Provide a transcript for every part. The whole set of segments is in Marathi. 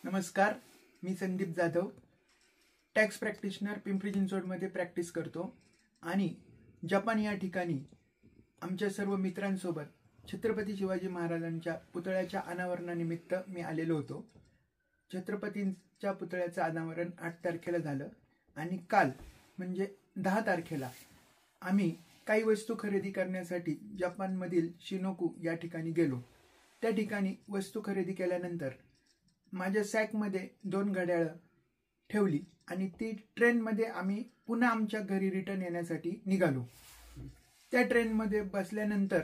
नमस्कार, मी संदीप जाधव, टॅक्स प्रॅक्टिशनर, पिंपरी चिंचवडमध्ये प्रॅक्टिस करतो आणि जपान या ठिकाणी आमच्या सर्व मित्रांसोबत छत्रपती शिवाजी महाराजांच्या पुतळ्याच्या अनावरणानिमित्त मी आलेलो होतो. छत्रपतींच्या पुतळ्याचं अनावरण 8 तारखेला झालं आणि काल म्हणजे 10 तारखेला आम्ही काही वस्तू खरेदी करण्यासाठी जपानमधील शिनोकू या ठिकाणी गेलो. त्या ठिकाणी वस्तू खरेदी केल्यानंतर माझ्या सॅकमध्ये 2 घड्याळं ठेवली आणि ती ट्रेनमध्ये आम्ही पुन्हा आमच्या घरी रिटर्न येण्यासाठी निघालो. त्या ट्रेनमध्ये बसल्यानंतर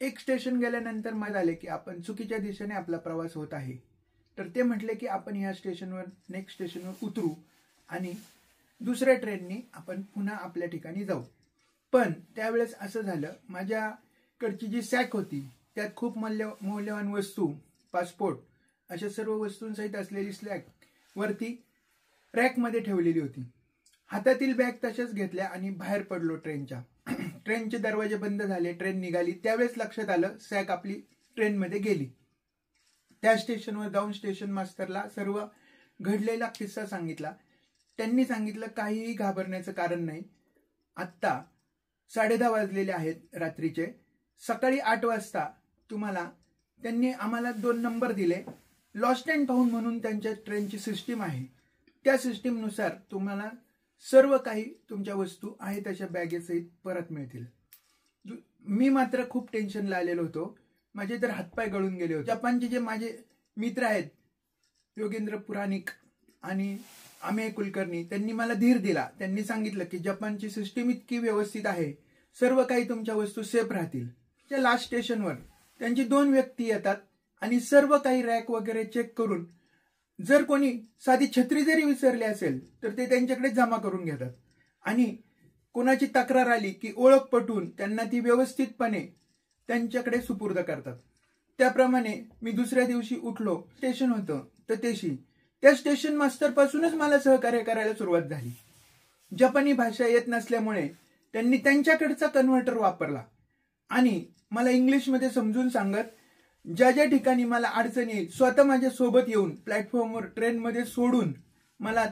एक स्टेशन गेल्यानंतर मला आले की आपण चुकीच्या दिशेने आपला प्रवास होत आहे. तर ते म्हटले की आपण ह्या स्टेशनवर नेक्स्ट स्टेशनवर उतरू आणि दुसऱ्या ट्रेननी आपण पुन्हा आपल्या ठिकाणी जाऊ. पण त्यावेळेस असं झालं, माझ्याकडची जी सॅक होती त्यात खूप मौल्यवान वस्तू, पासपोर्ट अशा सर्व वस्तूंसहित असलेली सॅक वरती रॅकमध्ये ठेवलेली होती. हातातील बॅग तशाच घेतल्या आणि बाहेर पडलो ट्रेनच्या. ट्रेनचे दरवाजे बंद झाले, ट्रेन निघाली. त्यावेळेस लक्षात आलं सॅक आपली ट्रेनमध्ये गेली. त्या स्टेशनवर जाऊन स्टेशन मास्टरला सर्व घडलेला किस्सा सांगितला. त्यांनी सांगितलं काहीही घाबरण्याचं कारण नाही. आत्ता 10:30 वाजलेले आहेत रात्रीचे. सकाळी 8 वाजता त्यांनी आम्हाला 2 नंबर दिले. लॉस्ट अँड फाउंड म्हणून त्यांच्या ट्रेनची सिस्टीम आहे. त्या सिस्टीमनुसार तुम्हाला सर्व काही तुमच्या वस्तू आहे तशा बॅगेसहित परत मिळतील. मी मात्र खूप टेन्शनला आलेलो होतो. माझे तर हातपाय गळून गेले होते. जपानचे जे माझे मित्र आहेत, योगेंद्र पुराणिक आणि अमेय कुलकर्णी, त्यांनी मला धीर दिला. त्यांनी सांगितलं की जपानची सिस्टीम इतकी व्यवस्थित आहे, सर्व काही तुमच्या वस्तू सेफ राहतील. त्या लास्ट स्टेशनवर त्यांची 2 व्यक्ती येतात आणि सर्व काही रॅक वगैरे चेक करून जर कोणी साधी छत्री जरी विसरली असेल तर ते त्यांच्याकडे जमा करून घेतात आणि कोणाची तक्रार आली की ओळख पटवून त्यांना ती व्यवस्थितपणे त्यांच्याकडे सुपूर्द करतात. त्याप्रमाणे मी दुसऱ्या दिवशी उठलो. स्टेशन होतं ततेशी. त्या स्टेशन मास्टर पासूनच मला सहकार्य करायला सुरुवात झाली. जपानी भाषा येत नसल्यामुळे त्यांनी त्यांच्याकडचा कन्व्हर्टर वापरला आणि मला इंग्लिशमध्ये समजून सांगत ज्या ज्या ठिकाणी मला अडचण येईल स्वतः माझ्या सोबत येऊन प्लॅटफॉर्मवर ट्रेनमध्ये सोडून मला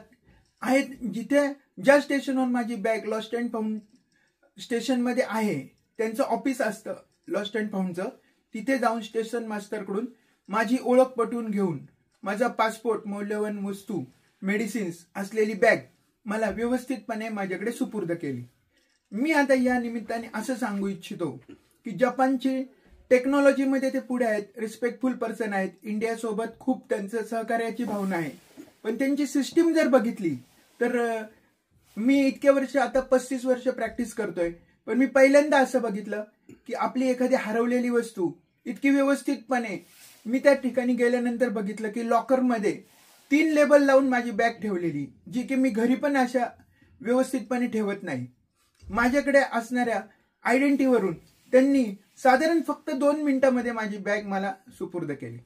आहेत जिथे ज्या स्टेशनवर माझी बॅग लॉस्ट अँड फाउंड स्टेशनमध्ये आहे, त्यांचं ऑफिस असतं लॉस्ट अँड फाउंडचं, तिथे जाऊन स्टेशन मास्टरकडून माझी ओळख पटवून घेऊन माझा पासपोर्ट, मौल्यवान वस्तू, मेडिसिन्स असलेली बॅग मला व्यवस्थितपणे माझ्याकडे सुपूर्द केली. मी आता या निमित्ताने असं सांगू इच्छितो की जपानची टेक्नॉलॉजीमध्ये ते पुढे आहेत, रिस्पेक्टफुल पर्सन आहेत. इंडियासोबत खूप त्यांचं सहकार्याची भावना आहे. पण त्यांची सिस्टीम जर बघितली तर मी इतके वर्ष, आता 35 वर्ष प्रॅक्टिस करतोय, पण मी पहिल्यांदा असं बघितलं की आपली एखादी हरवलेली वस्तू इतकी व्यवस्थितपणे, मी त्या ठिकाणी गेल्यानंतर बघितलं की लॉकरमध्ये 3 लेबल लावून माझी बॅग ठेवलेली, जी की मी घरी पण अशा व्यवस्थितपणे ठेवत नाही. माझ्याकडे असणाऱ्या आयडेंटिटीवरून त्यांनी साधारण फक्त 2 मिनिटांमध्ये माझी बॅग मला सुपूर्द केली.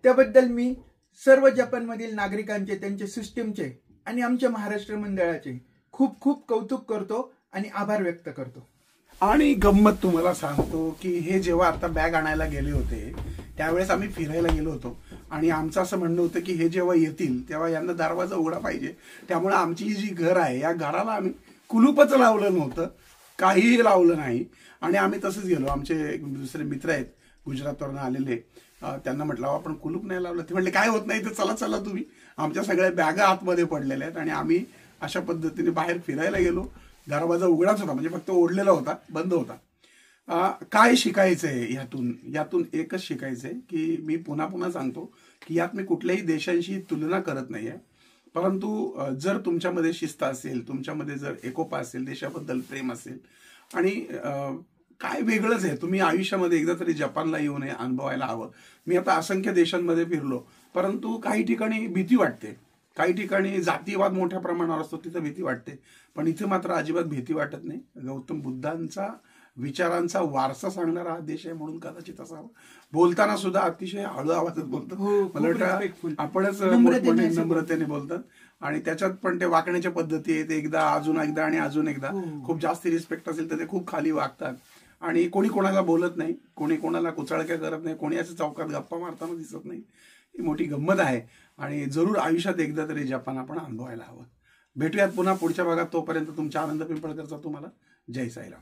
त्याबद्दल मी सर्व जपानमधील नागरिकांचे, त्यांच्या सिस्टीमचे आणि आमच्या महाराष्ट्र मंडळाचे खूप खूप कौतुक करतो आणि आभार व्यक्त करतो. आणि गंमत तुम्हाला सांगतो की हे जेव्हा आता बॅग आणायला गेले होते त्यावेळेस आम्ही फिरायला गेलो होतो आणि आमचं असं म्हणणं होतं की हे जेव्हा येतील तेव्हा यांना दरवाजा उघडा पाहिजे. त्यामुळे आमची जी घर आहे या घराला आम्ही कुलूपच लावलं नव्हतं, काहीही लावलं नाही आणि आम्ही तसंच गेलो. आमचे दुसरे मित्र आहेत गुजरातवरून आलेले, त्यांना म्हटलं आपण कुलूप नाही लावलं. ते म्हटले काय होत नाही, तर चला चला तुम्ही. आमच्या सगळ्या बॅगा आतमध्ये पडलेल्या आहेत आणि आम्ही अशा पद्धतीने बाहेर फिरायला गेलो. दरवाजा उघडाच होता, म्हणजे फक्त ओढलेला होता, बंद होता. काय शिकायचंय यातून एकच शिकायचंय की मी पुन्हा पुन्हा सांगतो की यात मी कुठल्याही देशांशी तुलना करत नाहीये, परंतु जर तुमच्यामध्ये शिस्त असेल, तुमच्यामध्ये जर एकोपा असेल, देशाबद्दल प्रेम असेल आणि काय वेगळंच आहे. तुम्ही आयुष्यामध्ये एकदा तरी जपानला येऊन अनुभवायला हवं. मी आता असंख्य देशांमध्ये फिरलो, परंतु काही ठिकाणी भीती वाटते, काही ठिकाणी जातीवाद मोठ्या प्रमाणावर असतो, तिथं भीती वाटते. पण इथे मात्र अजिबात भीती वाटत नाही. गौतम बुद्धांचा विचारांचा वारसा सांगणारा हा देश आहे म्हणून कदाचित असावं. बोलताना सुद्धा अतिशय हळू आवाजात बोलतात. मला वाटतं आपणच नम्रतेने बोलतात आणि त्याच्यात पण ते वागण्याच्या पद्धती आहेत, एकदा अजून एकदा आणि अजून एकदा. खूप जास्त रिस्पेक्ट असेल तर ते खूप खाली वागतात आणि कोणी कोणाला बोलत नाही, कोणी कोणाला कुचाळक्या करत नाही, कोणी असं चौकात गप्पा मारताना दिसत नाही. ही मोठी गंमत आहे आणि जरूर आयुष्यात एकदा तरी जपान आपण अनुभवायला हवं. भेटूयात पुन्हा पुढच्या भागात. तोपर्यंत तुमच्या आनंद पिंपळकरचा तुम्हाला जय साईराम.